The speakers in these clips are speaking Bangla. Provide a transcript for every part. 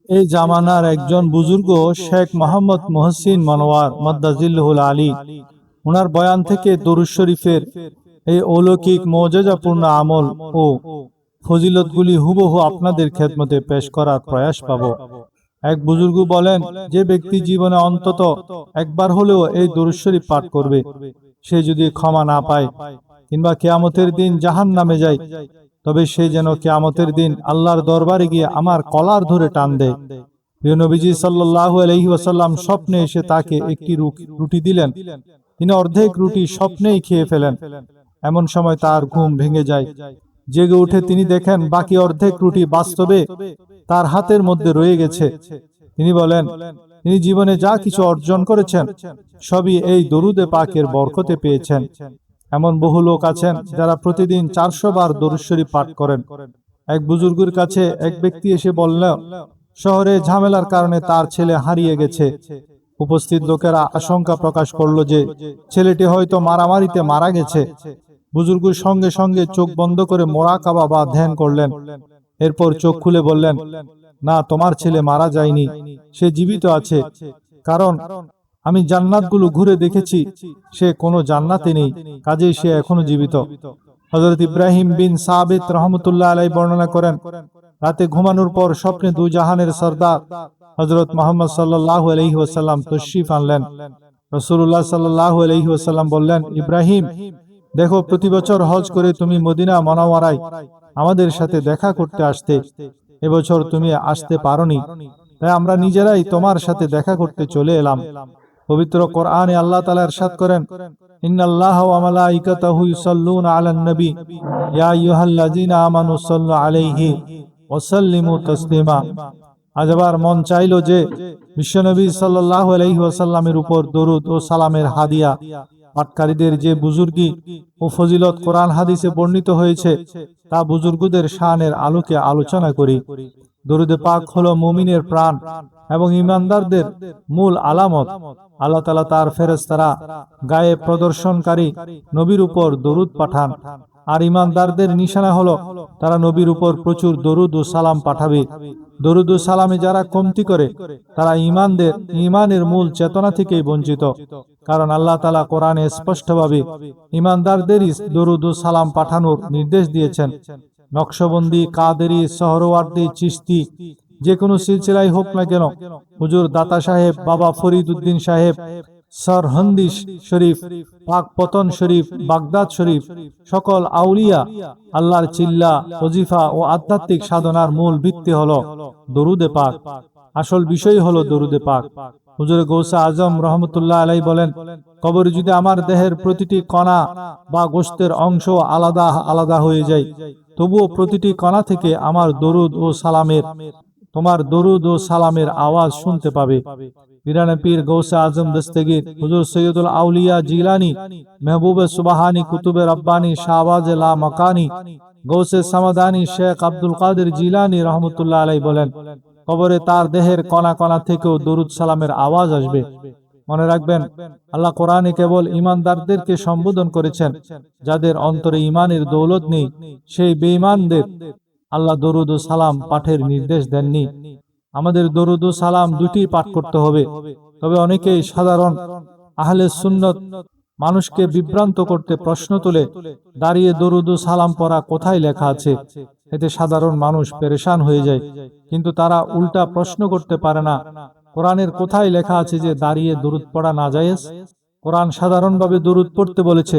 এই জামানার একজন বুজুর্গ শেখ মোহাম্মদ মহসিন মনোয়ার মাদ্দাজিল্লুহুল আলী, ওনার বয়ান থেকে দরুদ শরীফের এই অলৌকিক মৌজেজাপূর্ণ আমল ও ফজিলতগুলি হুবহু আপনাদের খেদমতে পেশ করার প্রয়াস পাব। এক বুজুর্গ বলেন, যে ব্যক্তি জীবনে অন্তত একবার হলেও এই দরুদ শরীফ পাঠ করবে, সে যদি ক্ষমা না পায় কিংবা কিয়ামতের দিন জাহান্নামে যায়, তবে সে যেন কিয়ামতের দিন আল্লাহর দরবারে গিয়ে আমার কলার ধরে টান দেয়। প্রিয় নবীজি সাল্লাল্লাহু আলাইহি ওয়াসাল্লাম স্বপ্নে এসে তাকে একটি রুটি দিলেন। তিনি অর্ধেক রুটি স্বপ্নেই খেয়ে ফেলেন। এমন সময় তার ঘুম ভেঙে যায়। জেগে উঠে তিনি দেখেন বাকি অর্ধেক রুটি বাস্তবে তার হাতের মধ্যে রয়ে গেছে। তিনি বলেন, তিনি জীবনে যা কিছু অর্জন করেছেন সবই এই দরুদে পাকের বরকতে পেয়েছেন। এমন বহু লোক আছেন যারা প্রতিদিন 400 বার দরুদ শরীফ পাঠ করেন। এক বুজুর্গের কাছে এক ব্যক্তি এসে বলল, শহরে ঝামেলার কারণে তার ছেলে হারিয়ে গেছে। উপস্থিত লোকেরা আশঙ্কা প্রকাশ করল যে ছেলেটি হয়তো মারামারিতে মারা গেছে। বুজুর্গ সঙ্গে সঙ্গে চোখ বন্ধ করে মোরাকাবা বা ধ্যান করলেন। এরপর চোখ খুলে বললেন, না, তোমার ছেলে মারা যায়নি, সে জীবিত আছে। কারণ আমি জান্নাতগুলো ঘুরে দেখেছি, সে কোনো জান্নাতে নেই, কাজেই সে এখনো জীবিত। হযরত ইব্রাহিম বিন সাবিত রহমতুল্লাহ আলাইহি বর্ণনা করেন, রাতে ঘুমানোর পর স্বপ্নে দুই জাহানের সরদার হযরত মুহাম্মদ সাল্লাল্লাহু আলাইহি ওয়াসাল্লাম তশরিফ আনলেন। রাসূলুল্লাহ সাল্লাল্লাহু আলাইহি ওয়াসাল্লাম বললেন, ইব্রাহিম, দেখো, প্রতি বছর হজ করে তুমি মদিনা মুনাওয়ারায় আমাদের সাথে দেখা করতে আসতে। এবছর তুমি আসতে পারোনি, তাই আমরা নিজেরাই তোমার সাথে দেখা করতে চলে এলাম। পবিত্র কোরআনে আল্লাহ তাআলা ইরশাদ করেন, ইন্নাল্লাহা ওয়া মালাইকাতাহু ইউসাল্লুনা আলান নবী ইয়া আইয়ুহাল্লাযীনা আমানু সাল্লু আলাইহি ওয়া সাল্লিমু তাসলিমা। আজ আবার মন চাইলো যে বিশ্বনবী সাল্লাল্লাহু আলাইহি ওয়াসাল্লামের উপর দরুদ ও সালামের হাদিয়া পাঠকারীদের যে বুজুর্গি ও ফজিলত কোরআন হাদিসে বর্ণিত হয়েছে তা বুজুর্গদের শানের আলোকে আলোচনা করি। দরুদে পাক হলো মুমিনের প্রাণ এবং ঈমানদারদের মূল আলামত। আল্লাহ তাআলা তার ফেরেশতারা গায়ে প্রদর্শনকারী নবীর উপর দরুদ পাঠান, আর ঈমানদারদের নিশানা হলো তারা নবীর উপর প্রচুর দরুদ ও সালাম পাঠাবে। দরুদ ও সালামে যারা কমতি করে তারা ঈমানের মূল চেতনা থেকেই বঞ্চিত। কারণ আল্লাহ তাআলা কোরআনে স্পষ্টভাবে ঈমানদারদেরই দরুদ ও সালাম পাঠানোর নির্দেশ দিয়েছেন। নকশবন্দি, কাদেরি, সোহরাওয়ার্দী, চিশতি, যে কোনো সিলসিলাই হোক না কেন, হুজুর দাতা সাহেব, বাবা ফরিদ উদ্দিন সাহেব, সরহন্দি শরীফ, পাকপতন শরীফ, বাগদাদ শরীফ, সকল আউলিয়া আল্লাহর চিল্লা, ওজিফা ও আধ্যাত্মিক সাধনার মূল ভিত্তি হলো দরুদে পাক। আসল বিষয় হলো দরুদে পাক। হুজুর গৌসে আজম রহমতুল্লাহ আলাইহি বলেন, কবরে যদি আমার দেহের প্রতিটি কণা বা গোশতের অংশ আলাদা আলাদা হয়ে যায়, তবুও প্রতিটি কণা থেকে তোমার দরুদ ও সালামের আওয়াজ শুনতে পাবে। পিরানে পীর গৌসে আজম দস্তগীর হুজুর সৈয়দুল আউলিয়া জিলানী, মেহবুবে সুবহানী, কুতুবে রব্বানী, শাহবাজে লা মাকানি, গৌসে সামাদানি শেখ আব্দুল কাদের জিলানী রহমতুল্লাহ আলাইহি বলেন, কবরে তার দেহের কণা কণা থেকেও দরুদ সালামের আওয়াজ আসবে। মনে রাখবেন, আল্লাহ কোরআনে কেবল ঈমানদারদেরকে সম্বোধন করেছেন। যাদের অন্তরে ঈমানের দৌলত নেই, সেই বেঈমানদের আল্লাহ দরুদ ও সালাম পাঠের নির্দেশ দেননি। আমাদের দরুদ ও সালাম দুটি পাঠ করতে হবে। তবে অনেকেই সাধারণ আহলে সুন্নত মানুষকে বিভ্রান্ত করতে প্রশ্ন তুলে, দাঁড়িয়ে দরুদ ও সালাম পড়া কোথায় লেখা আছে? এতে সাধারণ মানুষ পেরেশান হয়ে যায়। কিন্তু তারা উল্টা প্রশ্ন করতে পারে না, কোরআনের কোথায় লেখা আছে যে দাঁড়িয়ে দরুদ পড়া নাজায়েজ? কোরআন সাধারণভাবে দরুদ পড়তে বলেছে।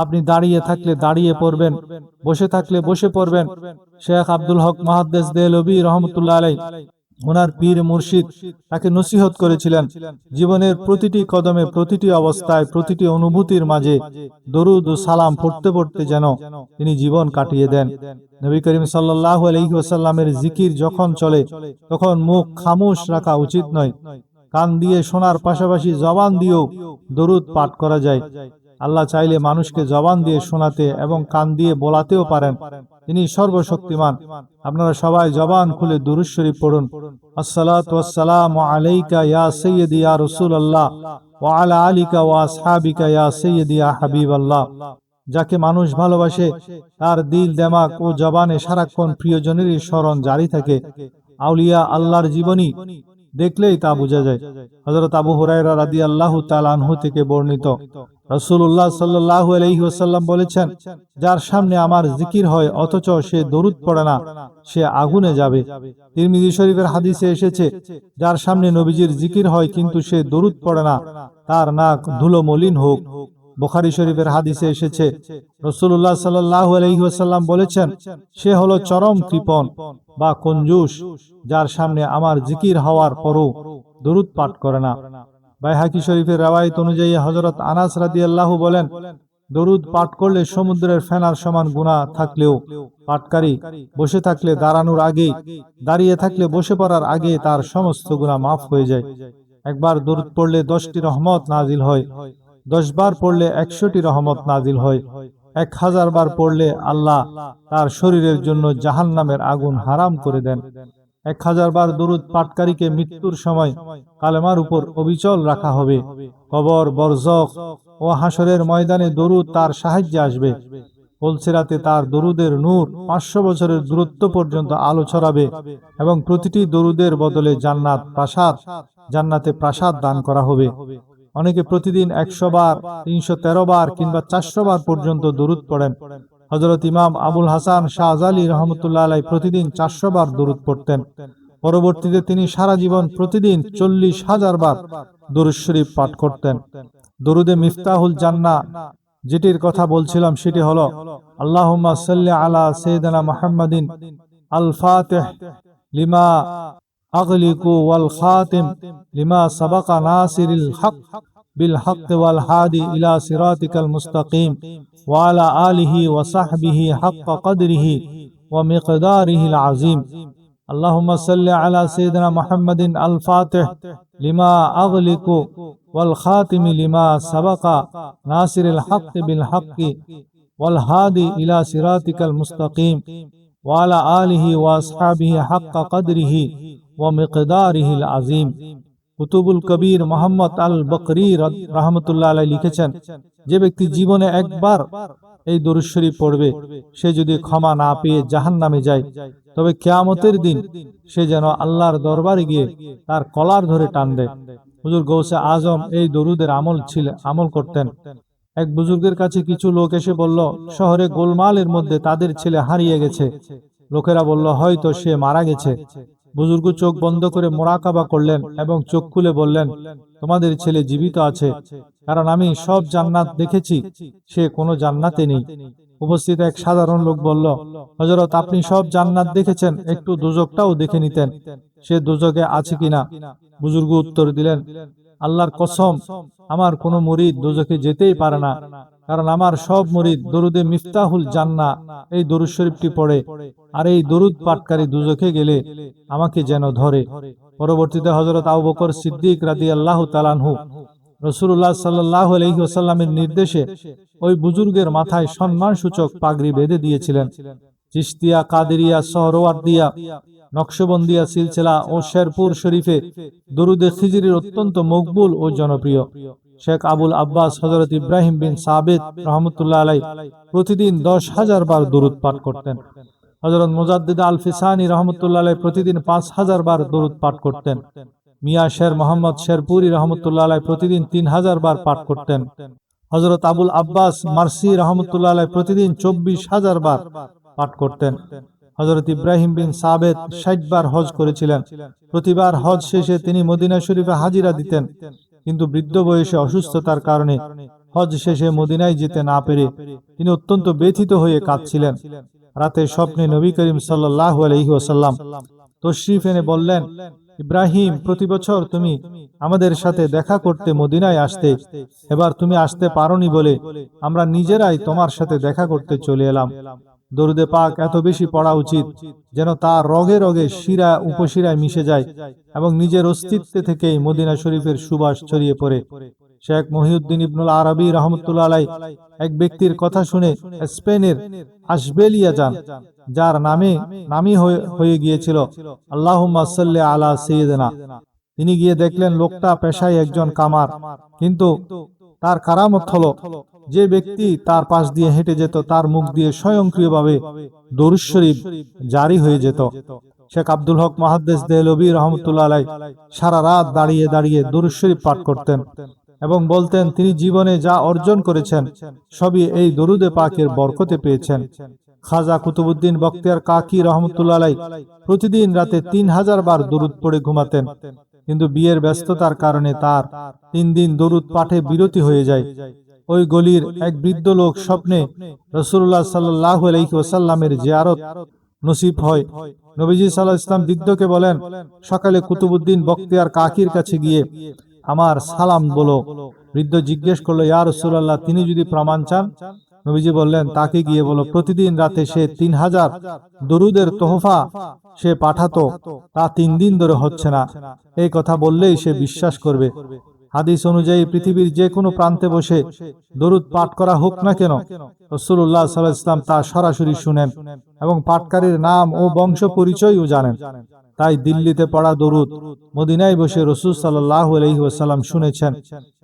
আপনি দাঁড়িয়ে থাকলে দাঁড়িয়ে পড়বেন, বসে থাকলে বসে পড়বেন। শেখ আব্দুল হক মুহাদ্দিস দেহলভী রহমতুল্লাহ আলাইহি, ওনার পীর মুর্শিদ তাকে নসিহত করেছিলেন, জীবনের প্রতিটি কদমে, প্রতিটি অবস্থায়, প্রতিটি অনুভূতির মাঝে দরুদ ও সালাম পড়তে পড়তে যেন তিনি জীবন কাটিয়ে দেন। নবী করিম সাল্লাল্লাহু আলাইহি ওয়াসাল্লামের জিকির যখন চলে তখন মুখ খামোশ রাখা উচিত নয়। কান দিয়ে শোনার পাশাপাশি জবান দিয়েও দরুদ পাঠ করা যায়। আল্লাহ চাইলে মানুষকে জবান দিয়ে শোনাতে এবং কান দিয়ে বলাতেও পারেন। তিনি সর্বশক্তিমান। আপনারা সবাই জবান খুলে দুরূদ শরীফ পড়ুন। আসসালাতু ওয়াসসালামু আলাইকা ইয়া সাইয়্যিদি ইয়া রাসূলুল্লাহ ওয়া আলা আলিকা ওয়া আসহাবিকা ইয়া সাইয়্যিদি ইয়া হাবিবাল্লাহ। যাকে মানুষ ভালোবাসে তার দিল, দিমাগ ও জবানে সারাক্ষণ প্রিয়জনেরই স্মরণ জারি থাকে। আউলিয়া আল্লাহর জীবনী দেখলেই তা বোঝা যায়। হযরত আবু হুরায়রা রাদিয়াল্লাহু তাআলা আনহু থেকে বর্ণিত, রাসূলুল্লাহ সাল্লাল্লাহু আলাইহি ওয়াসাল্লাম বলেছেন, যার সামনে আমার জিকির হয় অথচ সে দরুদ পড়ে না, সে আগুনে যাবে। তিরমিজি শরীফের হাদিসে এসেছে, যার সামনে নবীজির জিকির হয় কিন্তু সে দরুদ পড়ে না, তার নাক ধুলো মলিন হোক। বুখারী শরীফের হাদিসে এসেছে, রাসূলুল্লাহ সাল্লাল্লাহু আলাইহি ওয়াসাল্লাম বলেছেন, সে হলো চরম কৃপণ বা কঞ্জুস, যার সামনে আমার জিকির হওয়ার পরও দরুদ পাঠ করে না। বাইহাকি শরীফের রওয়ায়াত অনুযায়ী হযরত আনাস রাদিয়াল্লাহু বলেন, দরুদ পাঠ করলে সমুদ্রের ফেনার সমান গুনাহ থাকলেও পাঠকারী বসে থাকলে দাঁড়ানোর আগে, দাঁড়িয়ে থাকলে বসে পড়ার আগে তার সমস্ত গুনাহ মাফ হয়ে যায়। একবার দরুদ পড়লে 10টি রহমত নাজিল হয়, 10 বার পড়লে 100টি রহমত নাজিল হয়, 1000 বার পড়লে আল্লাহ তার শরীরের জন্য জাহান্নামের আগুন হারাম করে দেন। 1000 বার দরুদ পাঠকারীকে মৃত্যুর সময় কালেমার উপর অবিচল রাখা হবে। কবর, বরজখ ও হাসরের ময়দানে দরুদ তার সাহায্যে আসবে। পুলসিরাতে তার দরুদের নূর 500 বছরের দূরত্ব পর্যন্ত আলো ছড়াবে এবং প্রতিটি দরুদের বদলে জান্নাতে প্রাসাদ দান করা হবে। অনেকে প্রতিদিন 100 বার, 313 বার কিংবা 400 বার পর্যন্ত দরুদ পড়েন। হযরত ইমাম আবুল হাসান শাহজালি রহমতুল্লাহ আলাইহি প্রতিদিন 400 বার দরুদ পড়তেন। পরবর্তীতে তিনি সারা জীবন প্রতিদিন 40,000 বার দরুদ শরীফ পাঠ করতেন। দরুদে মিফতাহুল জান্নাহ যেটির কথা বলছিলাম সেটি হলো, আল্লাহুম্মা সাল্লি আলা সাইয়্যিদিনা মুহাম্মাদিন আল ফাতিহ লিমা আগলিকু ওয়াল খাতিম লিমা সাবাকা নাসিরিল হক বিল হক ওয়াল হাদি ইলা সিরাতিকাল মুস্তাকিম ওয়া আলা আলিহি ওয়া সাহবিহি হাক্কা কদরিহি ওয়া মিকদারিহিল আযীম। আল্লাহুম্মা সাল্লি আলা সাইয়্যিদিনা মুহাম্মাদিন আল ফাতিহ লিমা আগলিকু ওয়াল খাতিম লিমা সাবাকা নাসিরিল হক বিল হক ওয়াল হাদি ইলা সিরাতিকাল মুস্তাকিম ওয়া আলা আলিহি ওয়া আসহাবিহি হাক্কা কদরিহি ওয়া মিকদারিহিল আযীম। কুতুবুল কবির মুহাম্মদ আল বকরি রাহমাতুল্লাহ আলাইহি লিখেছেন, যে ব্যক্তি জীবনে একবার এই দরুদ শরীফ পড়বে, সে যদি ক্ষমা না পেয়ে জাহান্নামে যায়, তবে কিয়ামতের দিন সে যেন আল্লাহর দরবারে গিয়ে তার কলার ধরে টানবে। হুজুর গৌসে আজম এই দরুদের আমল করতেন। এক বুজুর্গের কাছে কিছু লোক এসে বলল, শহরে গোলমালের মধ্যে তাদের ছেলে হারিয়ে গেছে। লোকেরা বলল, হয়তো সে মারা গেছে। বুজুর্গ চোখ বন্ধ করে মোরাকাবা করলেন এবং চোখ খুলে বললেন, তোমাদের ছেলে জীবিত আছে, কারণ আমি সব জান্নাত দেখেছি, সে কোনো জান্নাতে নেই। উপস্থিত এক সাধারণ লোক বলল, হযরত আপনি সব জান্নাত দেখেছেন, একটু দোজখটাও দেখে নিতেন, সে দোজখে আছে কিনা। বুজুর্গ উত্তর দিলেন, আল্লাহর কসম, আমার কোনো মুরিদ দোজখে যেতেই পারে না, কারণ আমার সব মুরিদ দরুদে মিফতাহুল জান্নাহ এই দরুদ শরীফটি পড়ে, আর এই দরুদ পাঠকারী দোজখে গেলে আমাকে যেন ধরে। পরবর্তীতে হযরত আবু বকর সিদ্দিক রাদিয়াল্লাহু তাআলা আনহু রাসূলুল্লাহ সাল্লাল্লাহু আলাইহি ওয়াসাল্লামের নির্দেশে ওই বুজুর্গের মাথায় সম্মানসূচক পাগড়ি বেঁধে দিয়েছিলেন। চিশতিয়া, কাদেরিয়া, সোহরাওয়ার্দিয়া, নকশবন্দিয়া সিলসিলা ও শেরপুর শরীফে দরুদে খিজরির অত্যন্ত মকবুল ও জনপ্রিয়। শেখ আবুল আব্বাস হযরত ইব্রাহিম বিন সাবিত রহমতুল্লাহ আলাইহি প্রতিদিন 10,000 বার দরুদ পাঠ করতেন। হযরত মুজাদ্দিদ আল ফিসানি রহমতুল্লাহ আলাইহি প্রতিদিন 5,000 বার দরুদ পাঠ করতেন। মিয়া শের মোহাম্মদ শেরপুরি রহমতুল্লাহ আলাইহি প্রতিদিন 3,000 বার পাঠ করতেন। হযরত আবুল আব্বাস মারসি রহমতুল্লাহ আলাইহি প্রতিদিন 24,000 বার পাঠ করতেন। হযরত ইব্রাহিম বিন সাবেত 60 বার হজ করেছিলেন। প্রতিবার হজ শেষে তিনি মদিনা শরীফে হাজিরা দিতেন, কিন্তু বৃদ্ধ বয়সে অসুস্থতার কারণে হজ শেষে মদিনায় যেতে না পেরে তিনি অত্যন্ত ব্যথিত হয়ে কাঁদছিলেন। রাতে স্বপ্নে নবী করিম সাল্লাল্লাহু আলাইহি ওয়াসাল্লাম তশরিফ এনে বললেন, ইব্রাহিম, প্রতি বছর তুমি আমাদের সাথে দেখা করতে মদিনায় আসতে, এবার তুমি আসতে পারোনি বলে আমরা নিজেরাই তোমার সাথে দেখা করতে চলে এলাম। দরুদে পাক এত বেশি পড়া উচিত যেন তার রগে রগে শিরা উপশিরায় মিশে যায় এবং নিজের অস্তিত্বে থেকেই মদিনা শরীফের সুবাস ছড়িয়ে পড়ে। শেখ মহিউদ্দিন ইবনুল আরবি রহমতুল্লাহ আলাইহি এক ব্যক্তির কথা শুনে স্পেনের আশবেলিয়া যান, যার নামই হয়ে গিয়েছিল আল্লাহুম্মা সাল্লি আলা সাইয়্যিদিনা। তিনি গিয়ে দেখলেন লোকটা পেশায় একজন কামার, কিন্তু তার কারামত হলো যে ব্যক্তি তার পাশ দিয়ে হেঁটে যেত তার মুখ দিয়ে স্বয়ংক্রিয়ভাবে দরুদ শরীফ জারি হয়ে যেত। শেখ আব্দুল হক মুহাদ্দিস দেহলভী রহমতুল্লাহ আলাইহ সারা রাত দাঁড়িয়ে দাঁড়িয়ে দুরূদ শরীফ পাঠ করতেন এবং বলতেন তিনি জীবনে যা অর্জন করেছেন সবই এই দরুদে পাকের বরকতে পেয়েছেন। খাজা কুতুবউদ্দিন বখতিয়ার কাকি রহমতুল্লাহ আলাইহ প্রতিদিন রাতে 3000 বার দরুদ পড়ে ঘুমাতেন, কিন্তু বিয়ের ব্যস্ততার কারণে তার 3 দিন দরুদ পাঠে বিরতি হয়ে যায়। ওই গলির এক বৃদ্ধ লোক স্বপ্নে রাসূলুল্লাহ সাল্লাল্লাহু আলাইহি ওয়াসাল্লামের জিয়ারত নসিব হয়। নবীজি সাল্লাল্লাহু আলাইহি ওয়াসাল্লাম বৃদ্ধকে বলেন, সকালে কুতুবউদ্দিন বখতিয়ার কাকির কাছে গিয়ে আমার সালাম বলো। বৃদ্ধ জিজ্ঞেস করলো, ইয়া রাসূলুল্লাহ, তিনি যদি প্রমাণ চান? নবীজি বললেন, তাকে গিয়ে বলো প্রতিদিন রাতে সে 3000 দরুদের তোহফা সে পাঠাতো, তা 3 দিন ধরে হচ্ছে না। এই কথা বললেই সে বিশ্বাস করবে। হাদিস অনুযায়ী পৃথিবীর যে কোনো প্রান্তে বসে দরুদ পাঠ করা হোক না কেন, রাসূলুল্লাহ সাল্লাল্লাহু আলাইহি ওয়াসাল্লাম তা সরাসরি শুনেন এবং পাঠকারীর নাম ও বংশ পরিচয়ও জানেন। তাই দিল্লিতে পড়া দরুদ মদিনায় বসে রাসূল সাল্লাল্লাহু আলাইহি ওয়াসাল্লাম শুনেছেন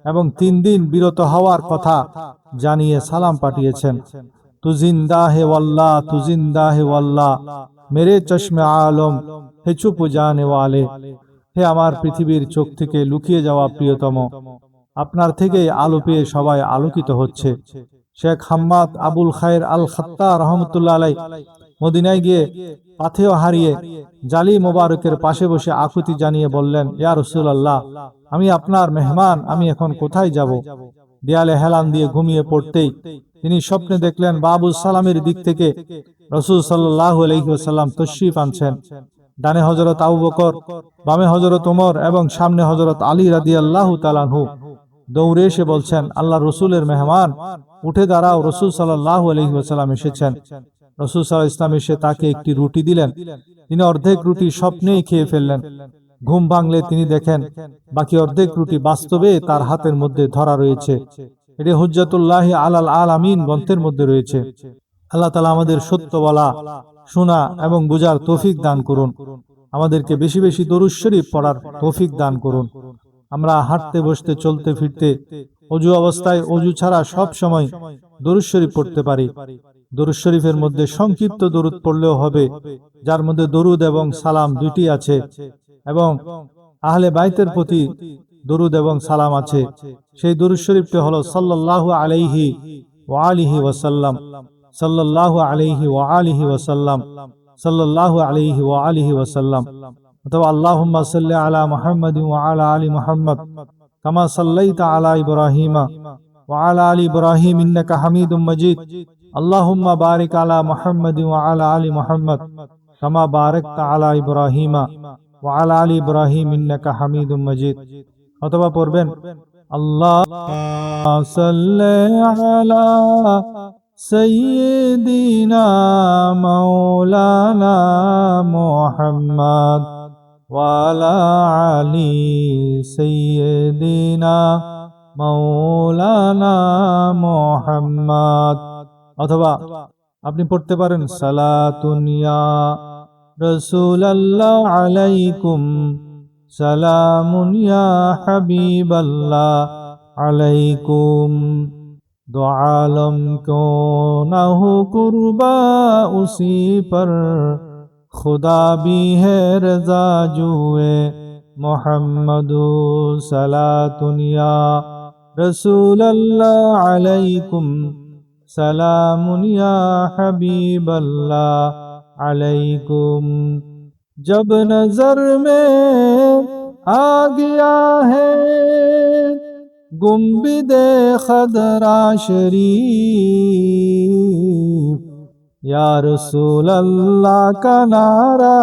এবং 3 দিন বিরত হওয়ার কথা জানিয়ে সালাম পাঠিয়েছেন। তু জিন্দা হে ওয়াল্লাহ, তু জিন্দা হে ওয়াল্লাহ, মেরে চশমে আলম হে চুপ জানে ওয়ালে। হে আমার পৃথিবীর চোখ থেকে লুকিয়ে যাওয়া প্রিয়তম, আপনার থেকেই আলো পেয়ে সবাই আলোকিত হচ্ছে। শেখ হাম্মাদ আবুল খায়ের আল খাত্তা রহমতুল্লাহ আলাইহ মদিনায় গিয়ে পাথেয় হারিয়ে জালি মোবারকের পাশে বসে আকুতি জানিয়ে বললেন, ইয়া রাসূলুল্লাহ, আমি আপনার মেহমান, আমি এখন কোথায় যাব? দেয়ালে হেলান দিয়ে ঘুমিয়ে পড়তেই তিনি স্বপ্নে দেখলেন বাবুস সালামের দিক থেকে রাসূল সাল্লাল্লাহু আলাইহি ওয়াসাল্লাম তশরিফ আনছেন। ডানে হযরত আবু বকর, বামে হযরত ওমর এবং সামনে হযরত আলী রাদিয়াল্লাহু তাআলা আনহু। দৌড়ে এসে বলছেন, আল্লাহর রাসূলের মেহমান, উঠে দাঁড়াও, রাসূল সাল্লাল্লাহু আলাইহি ওয়াসাল্লাম এসেছেন। রাসূল সাল্লাল্লাহু আলাইহি ওয়াসাল্লাম এসে তাকে একটি রুটি দিলেন। তিনি অর্ধেক রুটি স্বপ্নেই খেয়ে ফেললেন। ঘুম ভাঙলে তিনি দেখেন বাকি অর্ধেক রুটি বাস্তবে তার হাতের মধ্যে ধরা রয়েছে। এটি হুজ্জাতুল্লাহি আলাল আলামিন গ্রন্থের মধ্যে রয়েছে। আল্লাহ তাআলা আমাদের সত্য বলা, শোনা এবং বুঝার তৌফিক দান করুন। আমাদেরকে বেশি বেশি দরুদ শরীফ পড়ার তৌফিক দান করুন। আমরা হাঁটতে, বসতে, চলতে ফিরতে, অজু অবস্থায়, অজু ছাড়া সব সময় দরুদ শরীফ পড়তে পারি। দরুদ শরীফের মধ্যে সংক্ষিপ্ত দরুদ পড়লেও হবে, যার মধ্যে দরুদ এবং সালাম দুইটি আছে, এবং আহলে বাইতের প্রতি দরুদ এবং সালাম আছে। সেই দরুদ শরীফটি হলো সাল্লাল্লাহু আলাইহি ওয়া আলিহি ওয়াসাল্লাম, সাল্লাল্লাহু আলাইহি ওয়া আলিহি ওয়াসাল্লাম, সাল্লাল্লাহু আলাইহি ওয়া আলিহি ওয়াসাল্লাম, অথবা আল্লাহুম্মা সাল্লি আলা মুহাম্মাদিন ওয়া আলা আলি মুহাম্মাদ কামা সাল্লাইতা আলা ইব্রাহিমা ওয়া আলা আলি ইব্রাহিম ইন্নাকা হামিদুম মাজিদ। আল্লাহুম্মা বারিক আলা মুহাম্মাদিন ওয়া আলা আলি মুহাম্মাদ কামা বারাকতা আলা ইব্রাহিমা ওয়া আলা আলি ইব্রাহিম ইন্নাকা হামিদুম মাজিদ। অথবা পড়বেন, আল্লাহুম্মা সাল্লি আলা সাইয়্যিদিনা মাওলানা মুহাম্মাদ ওয়া আলা আলি সাইয়্যিদিনা মাওলানা মুহাম্মাদ। অথবা আপনি পড়তে পারেন, সালাতুন ইয়া রাসূলুল্লাহ আলাইকুম, সালামুন ইয়া হাবিবাল্লাহ আলাইকুম, दो आलम को न हो कुर्बा उसी पर, खुदा भी है रजा जुए मोहम्मदु सलातुन या रसूल अल्लाह अलैकुम, सलामुन या हबीब अल्लाह अलैकुम। जब नजर में आ गया है गुम्बिदे खदरा शरीफ, या रसूल अल्लाह का नारा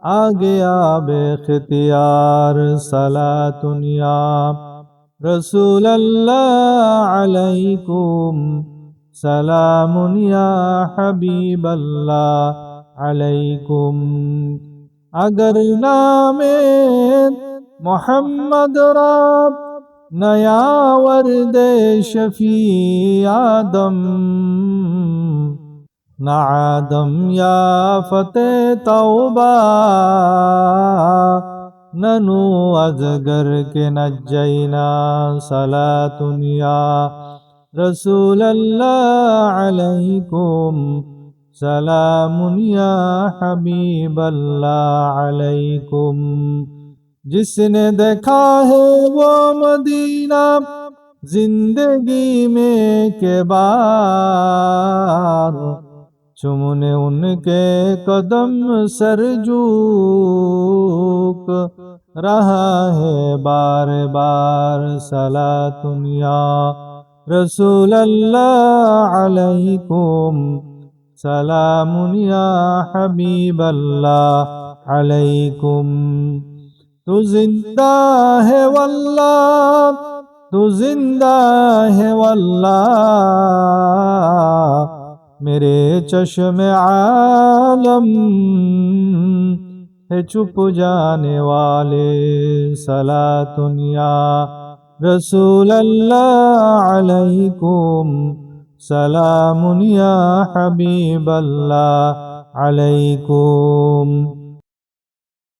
आ गया बेख्तियार, सलातुन या रसूल अल्लाह अलैकुम, सलामुन या हबीब अल्लाह अलैकुम। अगर नामे मोहम्मद रब नया वर्दे शफी आदम, न आदम या फते तौबा, ननु अजगर के नज्जैना, सलातुन या रसूल अल्लाह अलैकुम, سلام یا حبیب اللہ علیکم۔ جس نے دیکھا ہے وہ مدینہ زندگی میں کے بار، چومنے ان کے قدم سر جھک رہا ہے بار بار۔ صلاۃ یا رسول اللہ علیکم، سلام یا حبیب اللہ علیکم۔ تو زندہ ہے واللہ، تو زندہ ہے واللہ، میرے چشم عالم ہے چھپ جانے والے۔ صلاۃ یا رسول اللہ علیکم، سلام یا حبیب اللہ علیکم۔